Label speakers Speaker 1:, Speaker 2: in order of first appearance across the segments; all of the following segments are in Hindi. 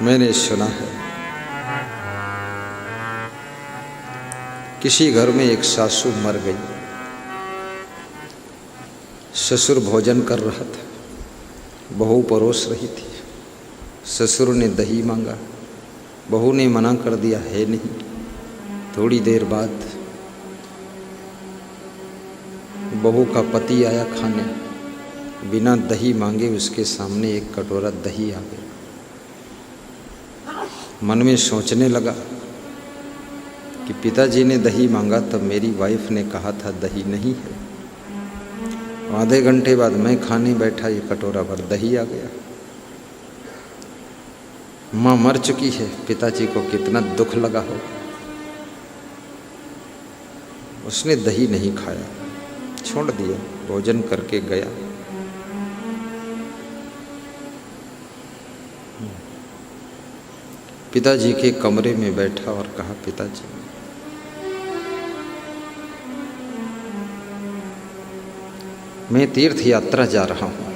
Speaker 1: मैंने सुना है किसी घर में एक सासू मर गई। ससुर भोजन कर रहा था, बहू परोस रही थी। ससुर ने दही मांगा, बहू ने मना कर दिया है नहीं। थोड़ी देर बाद बहू का पति आया खाने, बिना दही मांगे उसके सामने एक कटोरा दही आ गया। मन में सोचने लगा कि पिताजी ने दही मांगा तब मेरी वाइफ ने कहा था दही नहीं है। आधे घंटे बाद मैं खाने बैठा, ये कटोरा भर दही आ गया। माँ मर चुकी है, पिताजी को कितना दुख लगा हो। उसने दही नहीं खाया, छोड़ दिया, भोजन करके गया। पिताजी के कमरे में बैठा और कहा, पिताजी मैं तीर्थ यात्रा जा रहा हूँ,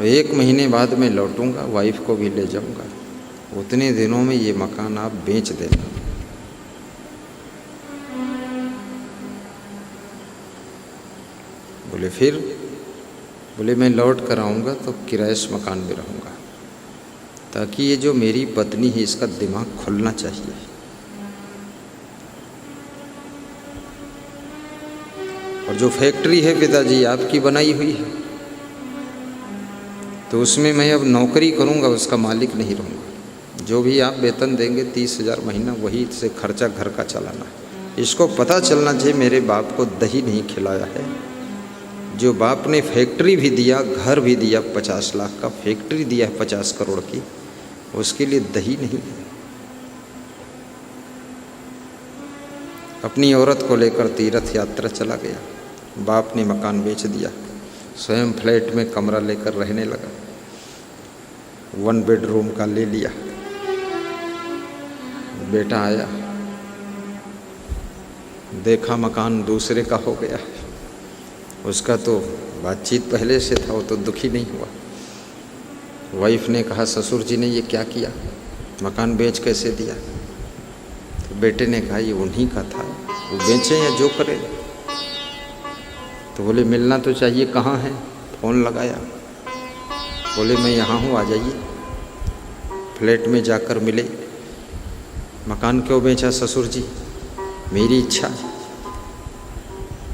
Speaker 1: 1 महीने बाद मैं लौटूंगा, वाइफ को भी ले जाऊंगा। उतने दिनों में ये मकान आप बेच देना। बोले फिर? बोले मैं लौट कर आऊँगा तो किराए मकान में रहूँगा, ताकि ये जो मेरी पत्नी है इसका दिमाग खुलना चाहिए। और जो फैक्ट्री है पिताजी आपकी बनाई हुई है, तो उसमें मैं अब नौकरी करूँगा, उसका मालिक नहीं रहूँगा। जो भी आप वेतन देंगे 30,000 महीना, वही से खर्चा घर का चलाना है। इसको पता चलना चाहिए मेरे बाप को दही नहीं खिलाया है। जो बाप ने फैक्ट्री भी दिया, घर भी दिया, 50 लाख का फैक्ट्री दिया है 50 करोड़ की, उसके लिए दही नहीं है। अपनी औरत को लेकर तीर्थ यात्रा चला गया। बाप ने मकान बेच दिया, स्वयं फ्लैट में कमरा लेकर रहने लगा। 1 बेडरूम का ले लिया। बेटा आया, देखा मकान दूसरे का हो गया। उसका तो बातचीत पहले से था, वो तो दुखी नहीं हुआ। वाइफ ने कहा, ससुर जी ने ये क्या किया, मकान बेच कैसे दिया? तो बेटे ने कहा, ये उन्हीं का था, वो बेचें या जो करें। तो बोले मिलना तो चाहिए, कहाँ है? फ़ोन लगाया, बोले मैं यहाँ हूँ, आ जाइए। फ्लैट में जाकर मिले। मकान क्यों बेचा ससुर जी? मेरी इच्छा।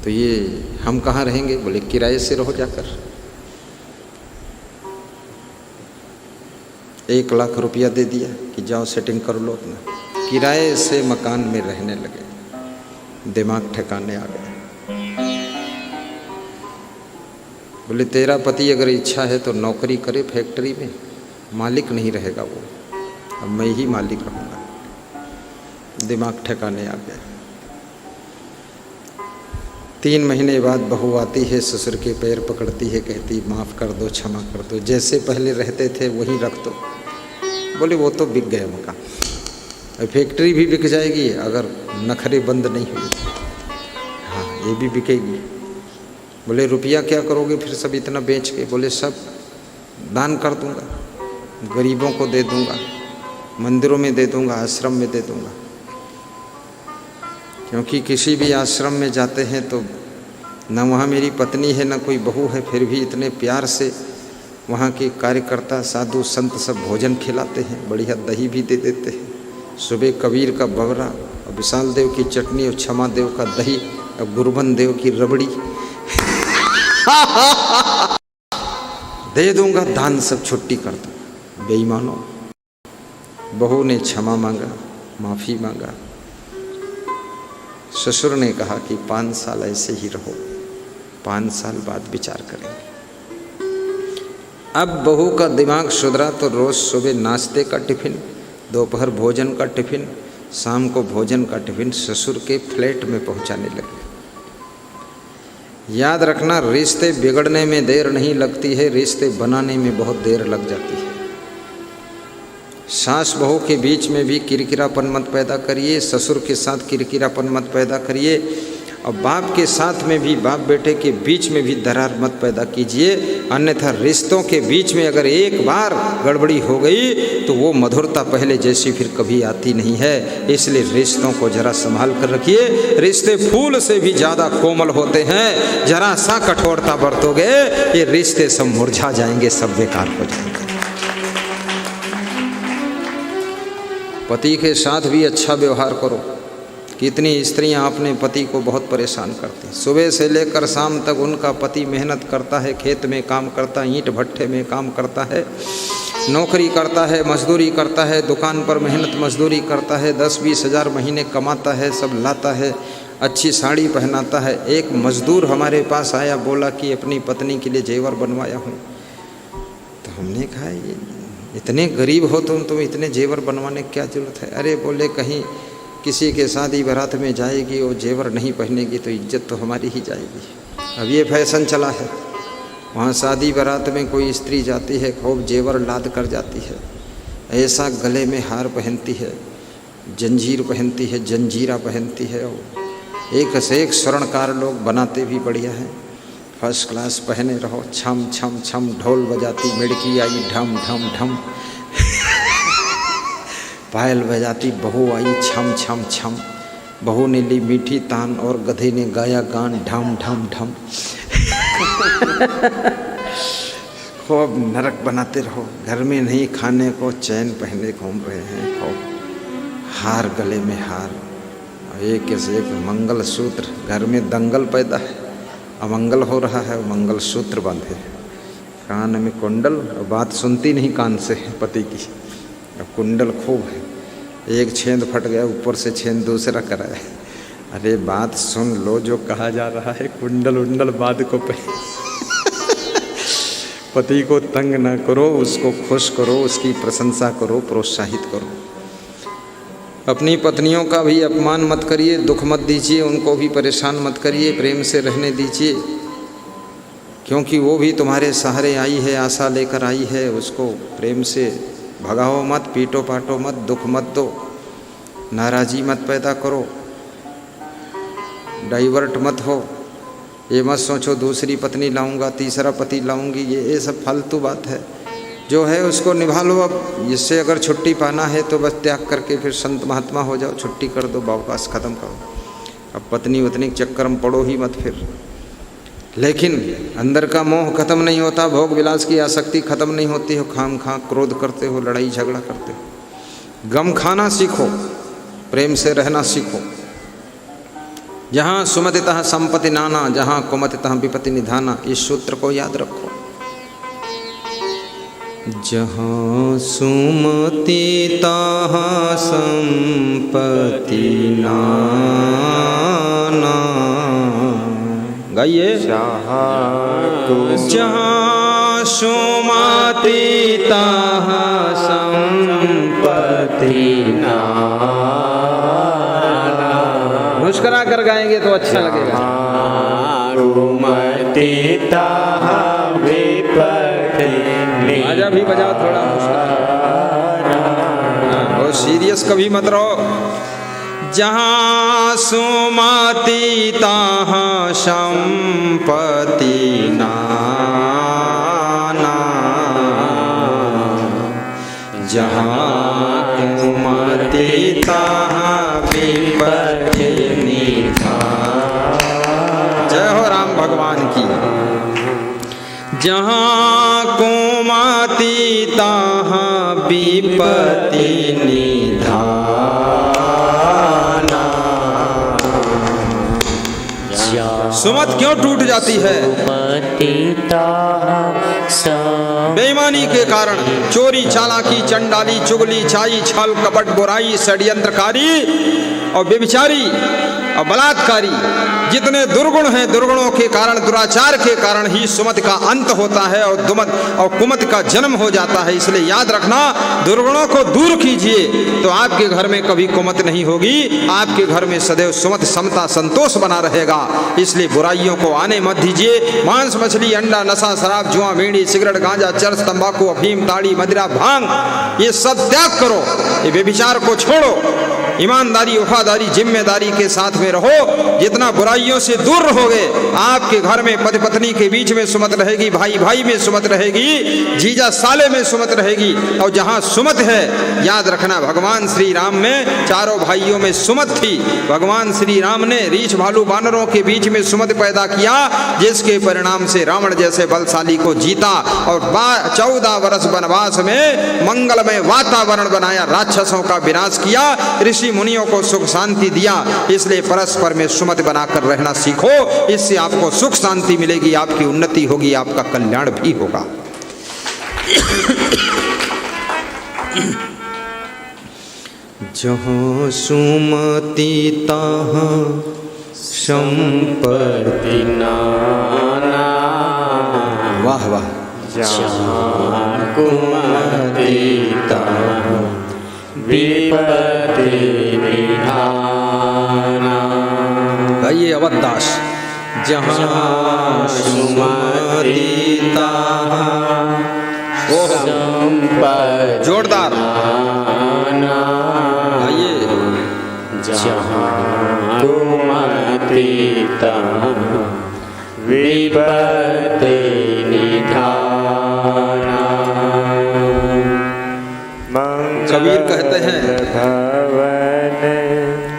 Speaker 1: तो ये हम कहाँ रहेंगे? बोले किराए से रहो जाकर। 1 लाख रुपया दे दिया कि जाओ सेटिंग कर लो अपना। किराए से मकान में रहने लगे, दिमाग ठिकाने आ गया। बोले तेरा पति अगर इच्छा है तो नौकरी करे फैक्ट्री में, मालिक नहीं रहेगा वो, अब मैं ही मालिक रहूँगा। दिमाग ठिकाने आ गया। 3 महीने बाद बहू आती है, ससुर के पैर पकड़ती है, कहती माफ़ कर दो, क्षमा कर दो, जैसे पहले रहते थे वहीं रख दो। बोले वो तो बिक गया मकान, फैक्ट्री भी बिक जाएगी अगर नखरे बंद नहीं हुई। हाँ, ये भी बिकेगी। बोले रुपया क्या करोगे फिर सब इतना बेच के? बोले सब दान कर दूंगा, गरीबों को दे दूंगा, मंदिरों में दे दूंगा, आश्रम में दे दूंगा। क्योंकि किसी भी आश्रम में जाते हैं तो न वहाँ मेरी पत्नी है न कोई बहू है, फिर भी इतने प्यार से वहाँ के कार्यकर्ता साधु संत सब भोजन खिलाते हैं, बढ़िया दही भी दे देते हैं। सुबह कबीर का बवरा और विशाल देव की चटनी और क्षमा देव का दही और गुरुबन देव की रबड़ी दे दूंगा, दान सब छुट्टी कर दूंगा। बेईमानों, बहू ने क्षमा मांगा, माफ़ी मांगा। ससुर ने कहा कि 5 साल ऐसे ही रहो, 5 साल बाद विचार करेंगे। अब बहू का दिमाग सुधरा तो रोज़ सुबह नाश्ते का टिफ़िन, दोपहर भोजन का टिफ़िन, शाम को भोजन का टिफ़िन ससुर के फ्लैट में पहुंचाने लगे। याद रखना, रिश्ते बिगड़ने में देर नहीं लगती है, रिश्ते बनाने में बहुत देर लग जाती है। सास बहू के बीच में भी किरकिरापन मत पैदा करिए, ससुर के साथ किरकिरापन मत पैदा करिए। और बाप के साथ में भी, बाप बेटे के बीच में भी दरार मत पैदा कीजिए, अन्यथा रिश्तों के बीच में अगर एक बार गड़बड़ी हो गई तो वो मधुरता पहले जैसी फिर कभी आती नहीं है। इसलिए रिश्तों को जरा संभाल कर रखिए। रिश्ते फूल से भी ज़्यादा कोमल होते हैं, जरा सा कठोरता बरतोगे ये रिश्ते सब मुरझा जाएंगे, सब बेकार हो जाएंगे। पति के साथ भी अच्छा व्यवहार करो। कितनी स्त्रियां अपने पति को बहुत परेशान करती, सुबह से लेकर शाम तक उनका पति मेहनत करता है, खेत में काम करता है, ईंट भट्ठे में काम करता है, नौकरी करता है, मजदूरी करता है, दुकान पर मेहनत मजदूरी करता है, 10-20 हज़ार महीने कमाता है, सब लाता है, अच्छी साड़ी पहनाता है। एक मजदूर हमारे पास आया, बोला कि अपनी पत्नी के लिए जेवर बनवाया हूँ। तो हमने कहा ये इतने गरीब हो तुम इतने जेवर बनवाने की क्या ज़रूरत है? अरे बोले कहीं किसी के शादी बारात में जाएगी, वो जेवर नहीं पहनेगी तो इज्जत तो हमारी ही जाएगी। अब ये फैशन चला है, वहाँ शादी बारात में कोई स्त्री जाती है, खूब जेवर लाद कर जाती है, ऐसा गले में हार पहनती है, जंजीर पहनती है, जंजीरा पहनती है, और एक से एक स्वर्णकार लोग बनाते भी बढ़िया हैं, फर्स्ट क्लास पहने रहो, छम छम छम ढोल बजाती, मिड़की आई ढम ढम ढम, पायल बजाती बहू आई छम छम छम, बहू ने ली मीठी तान और गधे ने गाया गान ढम ढम ढम। खूब नरक बनाते रहो, घर में नहीं खाने को चैन पहने घूम रहे हैं, खूब हार गले में हार, एक से एक मंगल सूत्र, घर में दंगल पैदा है, अमंगल हो रहा है, मंगल सूत्र बांधे, कान में कुंडल, बात सुनती नहीं कान से पति की, कुंडल खूब है, एक छेद फट गया, ऊपर से छेद दूसरा कराया। अरे बात सुन लो जो कहा जा रहा है, कुंडल उंडल बाद को पति को तंग ना करो, उसको खुश करो, उसकी प्रशंसा करो, प्रोत्साहित करो। अपनी पत्नियों का भी अपमान मत करिए, दुख मत दीजिए, उनको भी परेशान मत करिए, प्रेम से रहने दीजिए, क्योंकि वो भी तुम्हारे सहारे आई है, आशा लेकर आई है। उसको प्रेम से भगाओ मत, पीटो पाटो मत, दुख मत दो, नाराज़ी मत पैदा करो, डाइवर्ट मत हो। ये मत सोचो दूसरी पत्नी लाऊंगा, तीसरा पति लाऊंगी, ये सब फालतू बात है। जो है उसको निभा लो। अब इससे अगर छुट्टी पाना है तो बस त्याग करके फिर संत महात्मा हो जाओ, छुट्टी कर दो, बावकाश ख़त्म करो। अब पत्नी वतनी के चक्कर में पड़ो ही मत फिर। लेकिन अंदर का मोह खत्म नहीं होता, भोग विलास की आसक्ति खत्म नहीं होती हो, खाम खा क्रोध करते हो, लड़ाई झगड़ा करते हो। गम खाना सीखो, प्रेम से रहना सीखो। जहाँ सुमतितः संपत्ति नाना, जहाँ कुमतितः विपत्ति निधाना, इस सूत्र को याद रखो। जहाँ सुमति तहाँ संपत्ति नाना, गाइए। जहाँ सुमति तहाँ संपत्ति नाना, मुस्कुरा कर गाएंगे तो अच्छा लगेगा। सुमति तहाँ विपत्ति, आजा भी बजाओ थोड़ा, बहुत सीरियस कभी मत रहो। जहाँ सुमति तहाँ संपत्ति नाना, जहाँ कुमति तहाँ विपत्ति निधाना। जय हो राम भगवान की। जहाँ कुमति तहाँ विपत्ति निधाना। सुमत क्यों टूट जाती है? बेईमानी के कारण, चोरी चालाकी चंडाली चुगली छाई छल कपट बुराई षड्यंत्रकारी और व्यभिचारी और बलात्कारी, जितने दुर्गुण हैं, दुर्गुणों के कारण, दुराचार के कारण ही सुमत का अंत होता है और दुमत और कुमत का जन्म हो जाता है। इसलिए याद रखना, दुर्गुणों को दूर कीजिए तो आपके घर में कभी कुमत नहीं होगी, आपके घर में सदैव सुमत समता संतोष बना रहेगा। इसलिए बुराइयों को आने मत दीजिए। मांस मछली अंडा नशा शराब जुआ बीड़ी सिगरेट गांजा चरस तंबाकू अफीम ताड़ी मदिरा भांग, ये सब त्याग करो, ये व्यभिचार को छोड़ो, ईमानदारी वफादारी जिम्मेदारी के साथ में रहो। जितना बुराई बुराइयों से दूर रहोगे, आपके घर में पति पत्नी के बीच में सुमत रहेगी, भाई भाई में सुमत रहेगी, जीजा साले में सुमत रहेगी। और जहाँ सुमत है, याद रखना भगवान श्री राम में चारों भाइयों में सुमत थी। भगवान श्री राम ने रीछ भालू बानरों के बीच में सुमत पैदा किया, जिसके परिणाम से रावण जैसे बलशाली को जीता और 14 वर्ष वनवास में मंगलमय वातावरण बनाया, राक्षसों का विनाश किया, ऋषि मुनियों को सुख शांति दिया। इसलिए परस्पर में सुमत बनाकर रहना सीखो, इससे आपको सुख शांति मिलेगी, आपकी उन्नति होगी, आपका कल्याण भी होगा। जहाँ सुमति तहाँ संपत्ति नाना। वाह वाह।
Speaker 2: जहाँ कुमति तहाँ विपत्ति निधाना।
Speaker 1: गाइए अवधदास। जहाँ सुमति तहाँ
Speaker 2: संपत्ति
Speaker 1: जोरदार आइए।
Speaker 2: जहाँ कुमति तहाँ विपत्ति निधाना।
Speaker 1: कबीर कहते हैं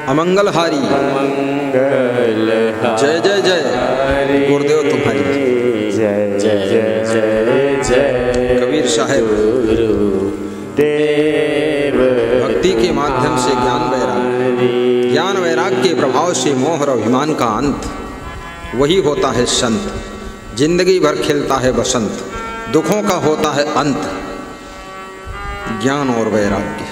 Speaker 1: अमंगलहारी जय जय जय गुरुदेव तुम्हारी
Speaker 2: जय जय जय जय
Speaker 1: कबीर साहेब। भक्ति के माध्यम से ज्ञान वैराग्य के प्रभाव से मोह और अभिमान का अंत, वही होता है संत। जिंदगी भर खिलता है बसंत, दुखों का होता है अंत, ज्ञान और वैराग्य।